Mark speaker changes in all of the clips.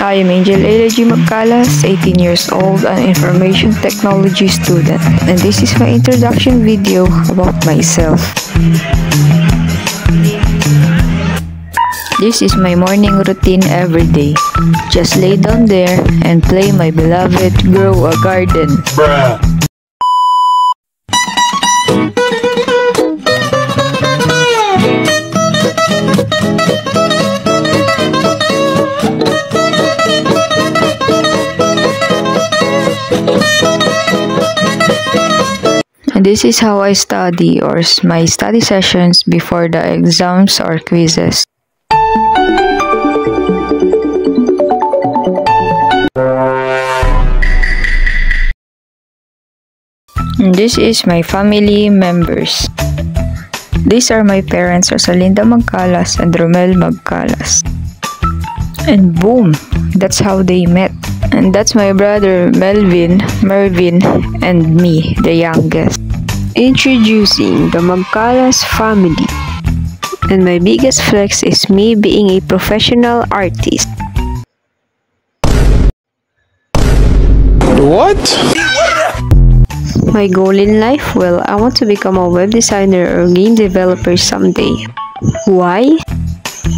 Speaker 1: I am Angel Ayla G. Magcalas, 18 years old, an information technology student, and this is my introduction video about myself. This is my morning routine every day. Just lay down there and play my beloved Grow a Garden.
Speaker 2: Bruh.
Speaker 1: And this is how I study, or my study sessions before the exams or quizzes. And this is my family members. These are my parents, Rosalinda Magcalas and Romel Magcalas. And boom, that's how they met. And that's my brother Melvin, Mervin, and me, the youngest.
Speaker 3: Introducing the Magcalas family. And my biggest flex is me being a professional artist.
Speaker 2: What?
Speaker 3: My goal in life? Well, I want to become a web designer or game developer someday. Why?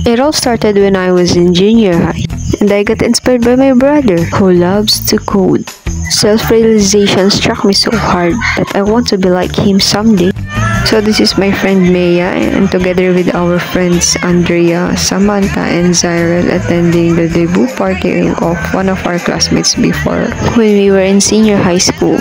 Speaker 3: It all started when I was in junior high, and I got inspired by my brother, who loves to code. Self-realization struck me so hard that I want to be like him someday. So this is my friend Maya, and together with our friends Andrea, Samantha, and Zyrel, attending the debut party of one of our classmates before when we were in senior high school.